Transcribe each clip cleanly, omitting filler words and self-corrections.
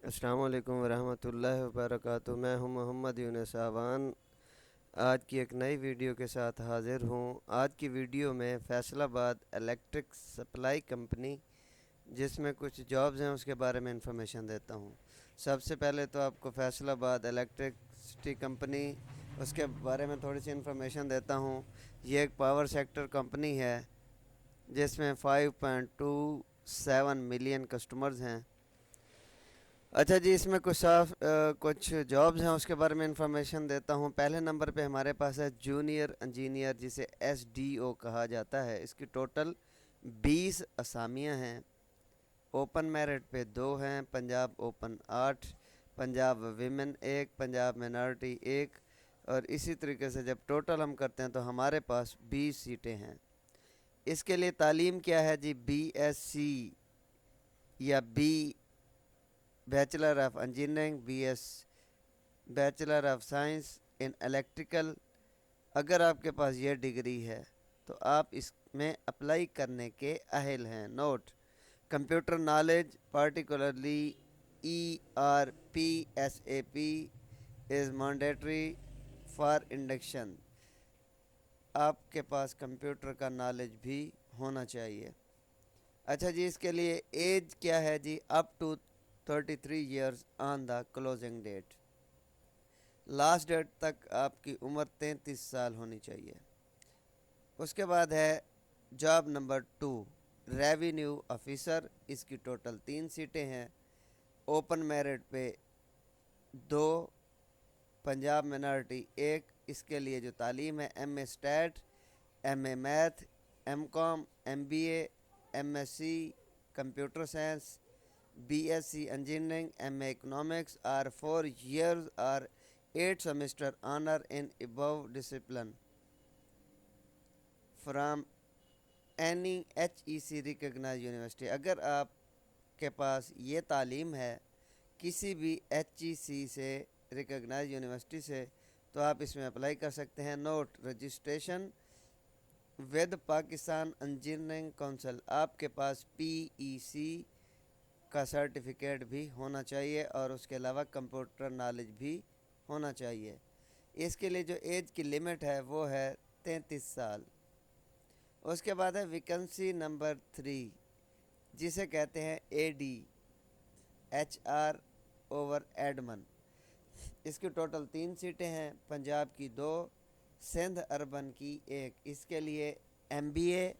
السلام علیکم ورحمۃ اللہ وبرکاتہ۔ میں ہوں محمد یونس آوان، آج کی ایک نئی ویڈیو کے ساتھ حاضر ہوں۔ آج کی ویڈیو میں فیصل آباد الیکٹرک سپلائی کمپنی جس میں کچھ جابز ہیں اس کے بارے میں انفارمیشن دیتا ہوں۔ سب سے پہلے تو آپ کو فیصل آباد الیکٹرکسٹی کمپنی اس کے بارے میں تھوڑی سی انفارمیشن دیتا ہوں۔ یہ ایک پاور سیکٹر کمپنی ہے جس میں 5.27 ملین کسٹمرز ہیں۔ اچھا جی، اس میں کچھ جابز ہیں اس کے بارے میں انفارمیشن دیتا ہوں۔ پہلے نمبر پہ ہمارے پاس ہے جونیئر انجینئر، جسے ایس ڈی او کہا جاتا ہے۔ اس کی ٹوٹل 20 اسامیاں ہیں۔ اوپن میرٹ پہ 2 ہیں، Punjab open 8، Punjab women 1، Punjab minority 1، اور اسی طریقے سے جب ٹوٹل ہم کرتے ہیں تو ہمارے پاس 20 سیٹیں ہیں۔ اس کے لیے تعلیم کیا ہے جی؟ بی ایس سی یا bachelor of engineering, bachelor of science in electrical. اگر آپ کے پاس یہ ڈگری ہے تو آپ اس میں اپلائی کرنے کے اہل ہیں۔ نوٹ: computer knowledge particularly ERP/SAP is mandatory for induction. آپ کے پاس کمپیوٹر کا نالج بھی ہونا چاہیے۔ اچھا جی، اس کے لیے ایج کیا ہے جی؟ Up to 33 years on the closing date. Last date تک آپ کی عمر 33 سال ہونی چاہیے۔ اس کے بعد ہے جاب نمبر 2، ریونیو آفیسر۔ اس کی ٹوٹل 3 سیٹیں ہیں۔ اوپن میرٹ پہ 2، پنجاب مینارٹی 1۔ اس کے لیے جو تعلیم ہے M A stat, M A math, M com, M B A, M S C computer science, B S C engineering, M A economics or 4 years or 8 semester honour in above discipline from any HEC recognise university. اگر آپ کے پاس یہ تعلیم ہے کسی بھی HEC سے recognise university سے تو آپ اس میں اپلائی کر سکتے ہیں۔ نوٹ: registration with Pakistan engineering council. آپ کے پاس PEC کا سرٹیفکیٹ بھی ہونا چاہیے اور اس کے علاوہ کمپیوٹر نالج بھی ہونا چاہیے۔ اس کے لیے جو ایج کی لمٹ ہے وہ ہے 33 سال۔ اس کے بعد ہے ویکنسی نمبر 3، جسے کہتے ہیں AD HR اوور ایڈمن۔ اس کی ٹوٹل 3 سیٹیں ہیں، پنجاب کی 2، سندھ اربن کی 1۔ اس کے لیے MBA،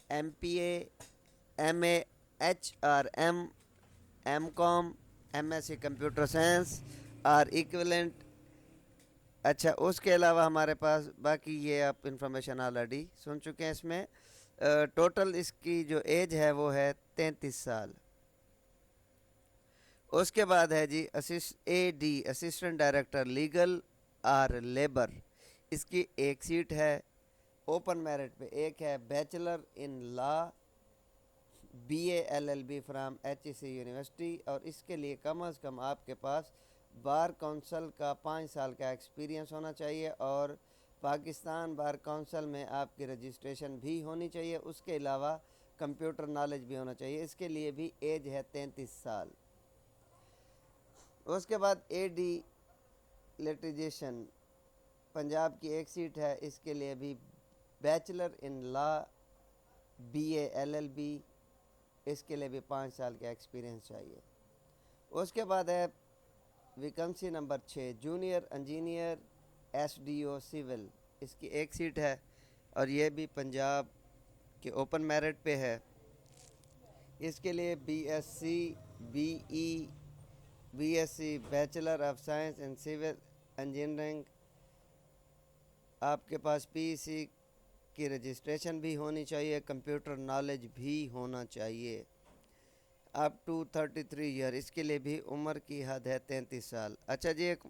MPA، MA HRM، M com, MSc computer science or equivalent. اچھا، اس کے علاوہ ہمارے پاس باقی یہ آپ انفارمیشن آلریڈی سن چکے ہیں۔ اس میں ٹوٹل اس کی جو ایج ہے وہ ہے 33 سال۔ اس کے بعد ہے جی AD assistant director legal or labour. اس کی 1 سیٹ ہے۔ اوپن میرٹ پہ 1 ہے، bachelor in law BA LLB from HEC university, اور اس کے لیے کم از کم آپ کے پاس بار کونسل کا 5 سال کا ایکسپیرینس ہونا چاہیے اور پاکستان بار کونسل میں آپ کی رجسٹریشن بھی ہونی چاہیے۔ اس کے علاوہ کمپیوٹر نالج بھی ہونا چاہیے۔ اس کے لیے بھی ایج ہے 33 سال۔ اس کے بعد AD لیٹیجیشن، پنجاب کی 1 سیٹ ہے۔ اس کے لیے بھی bachelor in law BA LLB، اس کے لیے بھی 5 سال کا ایکسپیرینس چاہیے۔ اس کے بعد ہے vacancy number 6، junior engineer SDO civil. اس کی 1 سیٹ ہے اور یہ بھی پنجاب کے اوپن میرٹ پہ ہے۔ اس کے لیے BSc BE BSc bachelor of science in civil engineering. آپ کے پاس PEC کی رجسٹریشن بھی ہونی چاہیے، کمپیوٹر نالج بھی ہونا چاہیے۔ اپ ٹو 33 ایئر، اس کے لیے بھی عمر کی حد ہے 33 سال۔ اچھا جی، ایک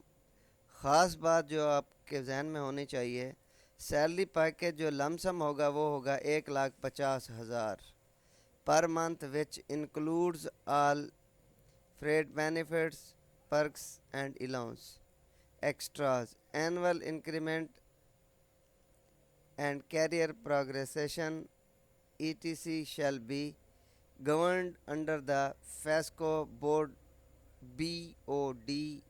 خاص بات جو آپ کے ذہن میں ہونی چاہیے، سیلری پیکیج جو لم سم ہوگا وہ ہوگا 1,50,000 per month, which includes all fringe benefits, perks and allowance extras, annual increment and career progression ETC shall be governed under the FESCO board BOD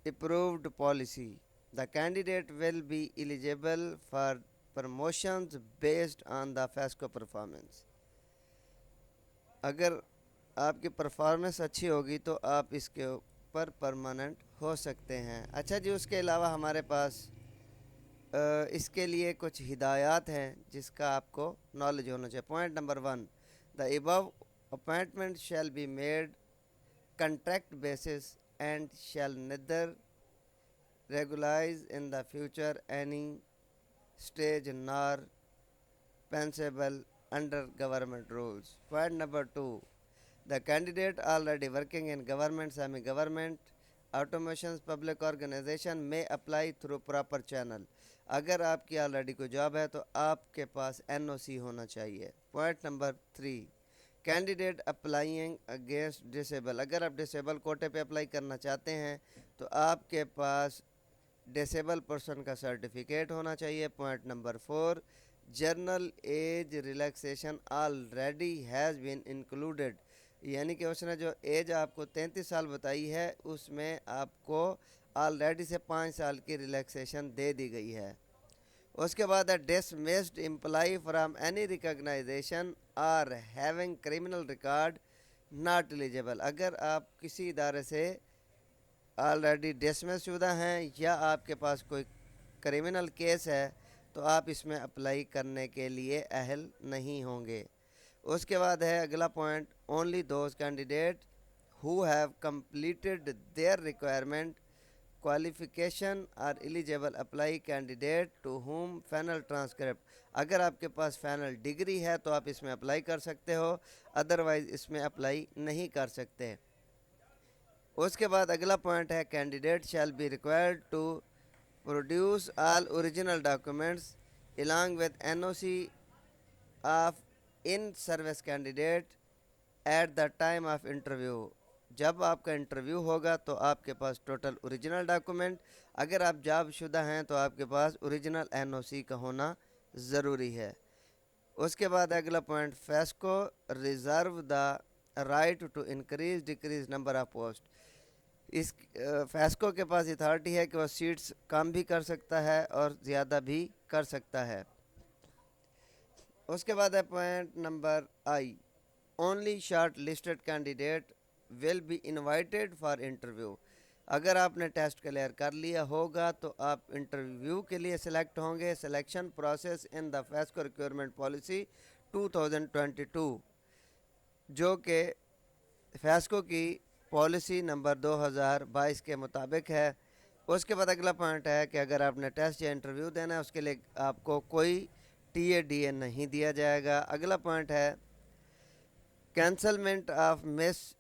approved policy. The candidate will be eligible for promotions based on the FESCO performance. اگر آپ کی performance اچھی ہوگی تو آپ اس کے اوپر permanent ہو سکتے ہیں. اچھا جی، اس کے علاوہ ہمارے پاس اس کے لیے کچھ ہدایات ہیں جس کا آپ کو نالج ہونا چاہیے. Point number 1: the above appointment shall be made contract basis and shall neither regularise in the future any stage nor pensable under government rules. Point number 2: the candidate already working in government, semi-government, automations, public organization may apply through proper channel. اگر آپ کی already کوئی job ہے تو آپ کے پاس NOC ہونا چاہیے. Point number 3: candidate applying against disable. اگر آپ ڈسیبل کوٹے پہ اپلائی کرنا چاہتے ہیں تو آپ کے پاس ڈسیبل پرسن کا سرٹیفکیٹ ہونا چاہیے. Point number 4: general age relaxation already has been included. یعنی کہ اس نے جو ایج آپ کو 33 سال بتائی ہے اس میں آپ کو آلریڈی سے 5 سال کی ریلیکسیشن دے دی گئی ہے. اس کے بعد dismissed employee from any recognition or having criminal record not eligible. اگر آپ کسی ادارے سے آلریڈی ڈسمس شدہ ہیں یا آپ کے پاس کوئی کرمنل کیس ہے تو آپ اس میں اپلائی کرنے کے لیے اہل نہیں ہوں گے. اس کے بعد ہے اگلا point: only those candidate who have completed their requirement qualification are eligible. apply candidate to whom final transcript. اگر آپ کے پاس فائنل ڈگری ہے تو آپ اس میں اپلائی کر سکتے ہو، ادروائز اس میں اپلائی نہیں کر سکتے. اس کے بعد اگلا پوائنٹ ہے candidate shall be required to produce all original documents along with NOC of in service candidate at the time of interview. جب آپ کا انٹرویو ہوگا تو آپ کے پاس ٹوٹل اوریجنل ڈاکومنٹ، اگر آپ جاب شدہ ہیں تو آپ کے پاس اوریجنل NOC کا ہونا ضروری ہے. اس کے بعد اگلا point: FESCO reserve the right to increase decrease number of post. اس فیسکو کے پاس اتھارٹی ہے کہ وہ سیٹس کم بھی کر سکتا ہے اور زیادہ بھی کر سکتا ہے. اس کے بعد ہے point number I: only shortlisted candidate will be invited for interview. اگر آپ نے ٹیسٹ کلیئر کر لیا ہوگا تو آپ انٹرویو کے لیے سلیکٹ ہوں گے. Selection process in the FESCO requirement policy 2022 جو کہ فیسکو کی پالیسی نمبر 2022 کے مطابق ہے. اس کے بعد اگلا پوائنٹ ہے کہ اگر آپ نے ٹیسٹ یا انٹرویو دینا ہے اس کے لیے آپ کو کوئی TADA نہیں دیا جائے گا. اگلا پوائنٹ ہے cancellation of miss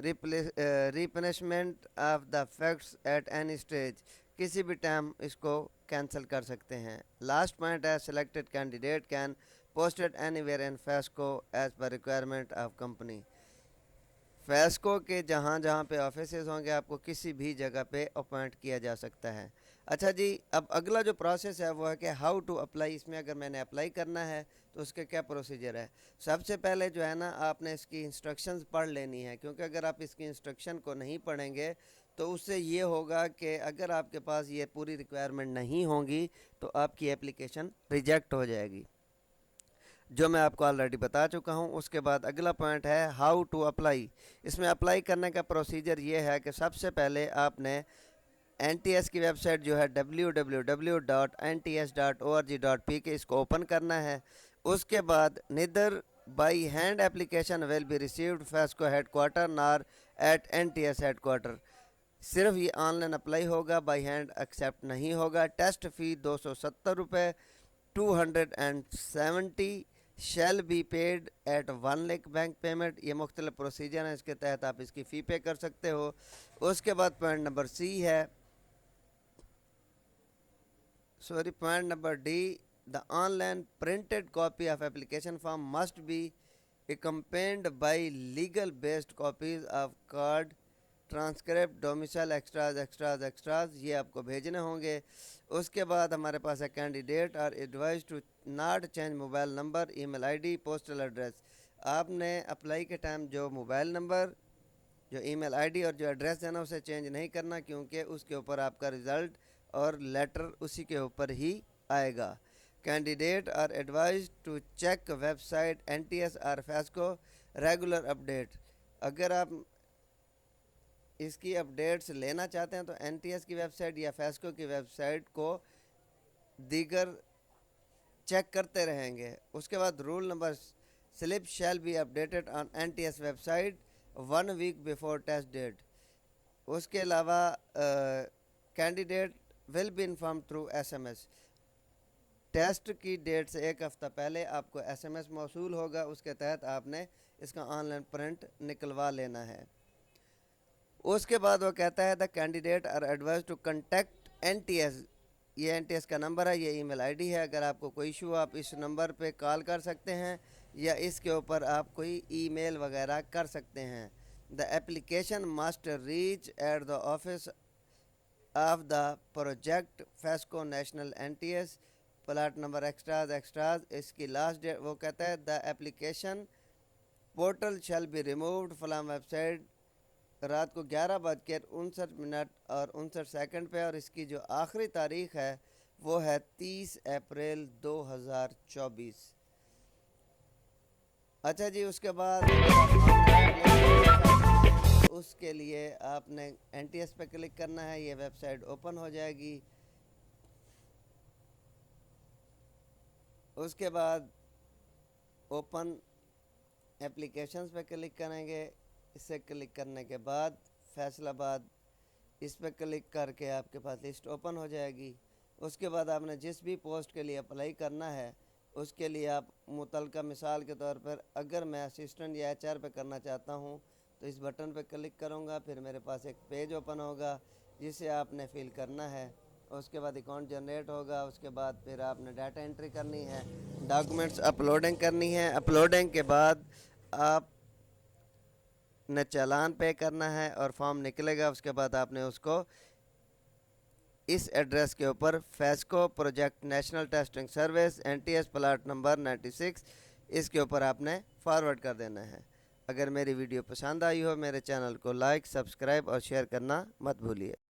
ریپنشمنٹ of the facts at any stage. کسی بھی ٹائم اس کو کینسل کر سکتے ہیں. لاسٹ پوائنٹ ہے selected candidate can posted anywhere in FESCO as per requirement of company. FESCO کے جہاں جہاں پہ آفیسز ہوں گے آپ کو کسی بھی جگہ پہ اپوائنٹ کیا جا سکتا ہے. اچھا جی، اب اگلا جو پروسیس ہے وہ ہے کہ ہاؤ ٹو اپلائی. اس میں اگر میں نے اپلائی کرنا ہے تو اس کے کیا پروسیجر ہے. سب سے پہلے جو ہے نا آپ نے اس کی انسٹرکشنز پڑھ لینی ہے، کیونکہ اگر آپ اس کی انسٹرکشن کو نہیں پڑھیں گے تو اس سے یہ ہوگا کہ اگر آپ کے پاس یہ پوری ریکوائرمنٹ نہیں ہوں گی تو آپ کی اپلیکیشن ریجیکٹ ہو جائے گی، جو میں آپ کو آلریڈی بتا چکا ہوں. اس کے بعد اگلا پوائنٹ ہے ہاؤ ٹو اپلائی. اس میں اپلائی کرنے کا پروسیجر یہ ہے کہ سب سے پہلے آپ نے NTS کی ویب سائٹ جو ہے www.nts.org.pk اس کو اوپن کرنا ہے. اس کے بعد neither by hand application will be received FESCO headquarter nor at NTS headquarter. صرف یہ آن لائن اپلائی ہوگا، بائی ہینڈ ایکسیپٹ نہیں ہوگا. ٹیسٹ فی 270 روپے 270 shall be paid at 1 link bank payment. یہ مختلف پروسیجر ہیں، اس کے تحت آپ اس کی فی پے کر سکتے ہو. اس کے بعد point number D: the online printed copy of application form must be accompanied by legal based copies of card, transcript, domicile, extras. یہ آپ کو بھیجنے ہوں گے. اس کے بعد ہمارے پاس ہے candidate are advised to not change mobile number, e mail ID، postal address. آپ نے اپلائی کے ٹائم جو موبائل نمبر جو ای میل آئی ڈی اور جو ایڈریس ہے نا اسے چینج نہیں کرنا، کیونکہ اس کے اوپر آپ کا رزلٹ اور لیٹر اسی کے اوپر ہی آئے گا۔ Candidate are advised to check website NTS اور فیسکو ریگولر اپڈیٹ۔ اگر آپ اس کی اپڈیٹس لینا چاہتے ہیں تو NTS کی ویب سائٹ یا فیسکو کی ویب سائٹ کو دیگر چیک کرتے رہیں گے۔ اس کے بعد roll number slip shall be updated on NTS website 1 week before test date. اس کے علاوہ candidate will be inform through SMS۔ Test کی ڈیٹ سے ایک ہفتہ پہلے آپ کو SMS موصول ہوگا، اس کے تحت آپ نے اس کا آن لائن پرنٹ نکلوا لینا ہے۔ اس کے بعد وہ کہتا ہے the candidate are advised to contact NTS۔ یہ NTS کا نمبر ہے، یہ ای میل آئی ڈی ہے۔ اگر آپ کو کوئی ایشو آپ اس نمبر پہ کال کر سکتے ہیں یا اس کے اوپر آپ کوئی ای میل وغیرہ کر سکتے ہیں۔ The application must reach at the office of the project FESCO national NTS plot number extras. اس کی لاسٹ ڈیٹ وہ کہتا ہے the application portal shall be removed from website رات کو 11:59 اور 59 سیکنڈ پہ، اور اس کی جو آخری تاریخ ہے وہ ہے 30 اپریل 2024۔ اچھا جی، اس کے بعد اس کے لیے آپ نے NTS پہ کلک کرنا ہے، یہ ویب سائٹ اوپن ہو جائے گی۔ اس کے بعد اوپن اپلیکیشنز پہ کلک کریں گے۔ اس سے کلک کرنے کے بعد فیصل آباد اس پہ کلک کر کے آپ کے پاس لسٹ اوپن ہو جائے گی۔ اس کے بعد آپ نے جس بھی پوسٹ کے لیے اپلائی کرنا ہے اس کے لیے آپ متعلقہ مثال کے طور پر اگر میں اسسٹنٹ یا HR پہ کرنا چاہتا ہوں تو اس بٹن پہ کلک کروں گا، پھر میرے پاس ایک پیج اوپن ہوگا جسے آپ نے فل کرنا ہے۔ اس کے بعد اکاؤنٹ جنریٹ ہوگا، اس کے بعد پھر آپ نے ڈیٹا انٹری کرنی ہے، ڈاکومنٹس اپلوڈنگ کرنی ہے۔ اپلوڈنگ کے بعد آپ نے چالان پے کرنا ہے اور فارم نکلے گا۔ اس کے بعد آپ نے اس کو اس ایڈریس کے اوپر FESCO project national testing service NTS plot number 96 اس کے اوپر آپ نے فارورڈ کر دینا ہے۔ اگر میری ویڈیو پسند آئی ہو میرے چینل کو لائک، سبسکرائب اور شیئر کرنا مت بھولیے۔